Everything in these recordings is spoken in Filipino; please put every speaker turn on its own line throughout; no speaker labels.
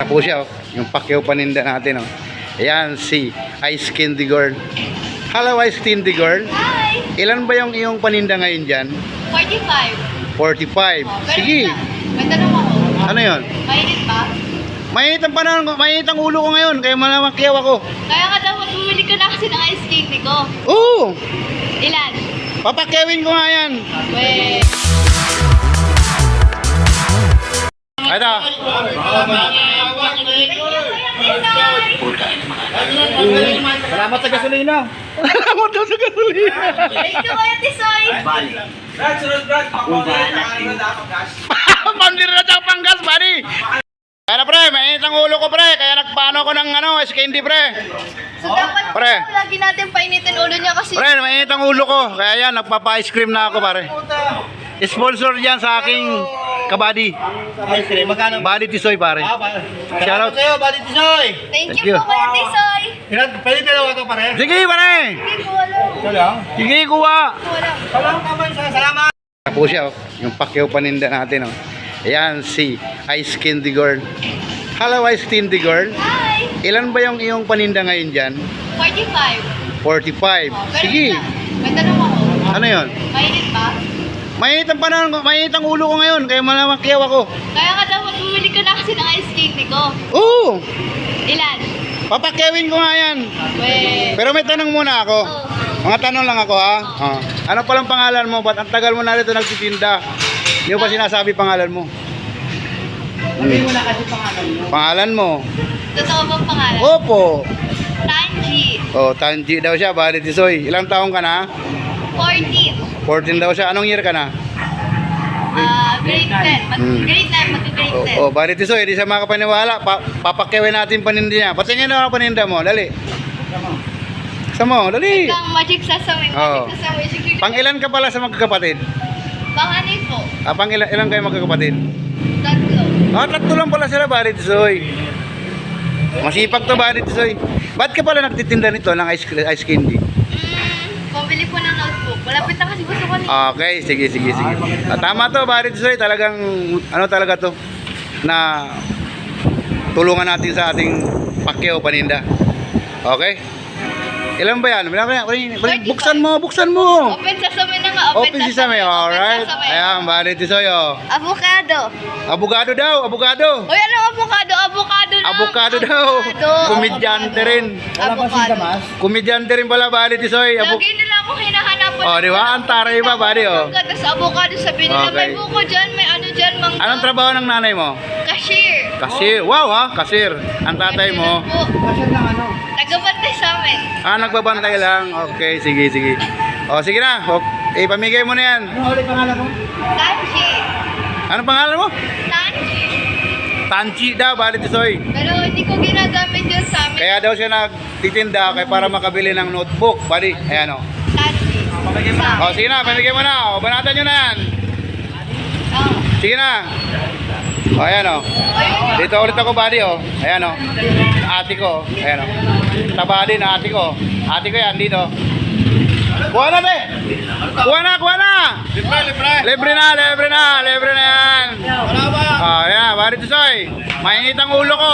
Ito po siya, oh. Yung Pacquiao paninda natin. Oh. Ayan, si Ice Candy Girl. Hello, Ice Candy Girl.
Hi!
Ilan ba yung iyong paninda ngayon dyan?
45.
45. Sige.
May tanong ako.
Ano yun?
Mainit ba?
Mainit ang panahon ko, mainit ang ulo ko ngayon, kaya malamakyaw ako.
Kaya ka dapat bumili ka na kasi ng ice candy ko.
Oo!
Ilan?
Papakyawin ko nga yan.
Weh.
Ito.
Salamat sa gasolina.
Salamat daw sa gasolina.
Thank you, Kuya Tisoy.
Pandir na daw panggas, buddy. Kaya na, pre, mainit ang ulo ko, pre. Kaya nagpaano ko ng ice candy, pre.
So dapat
Pre.
lagi natin painitin ulo niya kasi
Pre, mainit ang ulo ko. Kaya yan, nagpapa-ice cream na ako, pare. Sponsor yan sa aking kabady.
Ice cream, magkano?
Body Tisoy, pare.
Shoutout sa'yo, Buddy Tisoy.
thank
Thank
you
you.
po, Kuya Tisoy.
Pwede dalawa ito pare?
Sige, pare.
Hindi ko alam.
Ito lang.
Sige, kuha.
Walang.
Salamat naman sa salamat.
Ito po siya, oh. Yung Pacquiao paninda natin. Oh. Ayan, si Ice Candy Girl. Hello, Ice Candy Girl.
Hi!
Ilan ba yung iyong paninda ngayon dyan?
45.
45. Sige.
May tanong ako.
Ano yun?
Mainit ba?
Mainit ang panahon ko, mainit ang ulo ko ngayon, kaya malamakyaw ako.
Kaya ka dapat bumili ka na kasi ng ice candy ko.
Oo!
Ilan?
Papakyawin ko nga yan.
Weh.
Pero may tanong muna ako.
Oh.
Mga tanong lang ako, ha? Ah. Ano palang pangalan mo? Ba't ang tagal mo na rito nagtitinda? Hindi mo pa sinasabi pangalan mo?
Sabihin mo na kasi pangalan mo.
Pangalan mo?
Totoo bang pangalan?
Opo.
Tanji.
Oh, Tanji daw siya, Bali Tisoy. Ilang taong ka na?
14.
14 daw siya. Anong year ka na?
Grade 10. Grade 9, mag-grade 10.
Oh, Bali Tisoy, di siya makapaniwala. Papakyawin natin paninda niya. Patingin na ako paninda mo, dali. Sama mo, dali.
Hanggang magic sesame.
Oo.
Magic sesame. Sige.
Pang-ilan ka pala sa magkakapatid?
Panganay po.
Pang-ilan kayo magkakapatid?
Tatlo.
Tatlo lang pala sila, Bali Tisoy. Masipag to, Bali Tisoy. Ba't ka pala nagtitinda nito ng ice candy?
Pabili po ng notebook. Malapit na kasi gusto ko na.
Okay, sige. Tama to, Bali Tisoy. Talagang, ano talaga to? Na tulungan natin sa ating Pacquiao paninda. Okay? Ilan ba yan? Buksan mo.
Open sesame na nga.
Open sesame, alright. Ayan, Bali Tisoy, oh.
Avocado.
Abogado daw, abogado.
Uy, ano avocado? Avocado na.
Abogado daw. Komedyante rin.
Avocado.
Komedyante rin pala, Bali Tisoy.
Lagi nila ako hinahanapan.
Oh, di ba? Ang taray ba, Bali, oh.
Tapos avocado sabi nila,
Okay.
may buko dyan, may ano dyan, mangga.
Anong trabaho ng nanay mo?
Cashier.
Kasir. Wow, ha? Kasir. Ang tatay mo?
Kasi lang ano.
Tagabantay sa amin.
Nagbabantay lang. Okay, sige. O, sige na. Pamigay mo na yan.
Ano ulit pangalan mo?
Tanji.
Anong pangalan mo?
Tanji.
Tanchi daw, Bali Tisoy.
Pero hindi ko ginagamit yun sa amin.
Kaya daw siya nagtitinda kaya para makabili ng notebook. Bali, ayan, o.
Tanji.
O, sige na, pamigay mo na. O, banatan nyo na yan.
Oh.
Sige na. O, ayan, o. Dito ulit ako, Bali, o. Ayan, o. Ate ko, ayan, o. Taba din, ate ko. Ate ko yan, dito. Kuha na, te. Kuha na. Libre na yan. Ayan, Bali Tisoy. Mainit ang ulo ko.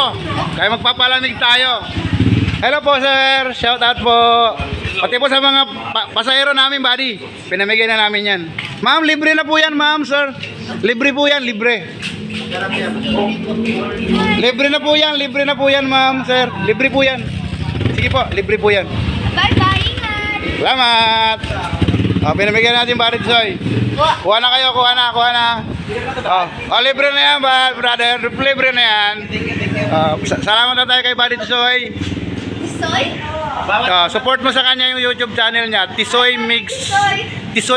Kaya magpapalamig tayo. Hello po, sir. Shout out po. Pati po sa mga pasahero namin, buddy. Pinamigay na namin yan. Ma'am, libre na po yan, ma'am, sir. Libre po yan, libre. Libre na po yan, ma'am, sir. Libre po yan. Sige po, libre po yan.
Bye-bye, ingat.
Salamat. Pinamigyan natin, Bali Tisoy. Kuha na kayo, kuha na. Libre na yan, brother. Libre na yan. Salamat na tayo kay Bali Tisoy.
Soy?
Support mo sa kanya yung YouTube channel niya, Tisoy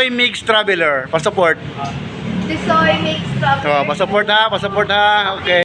Mix Traveler. Pa-support.
Soy makes trouble.
Pa-support ha. Okay.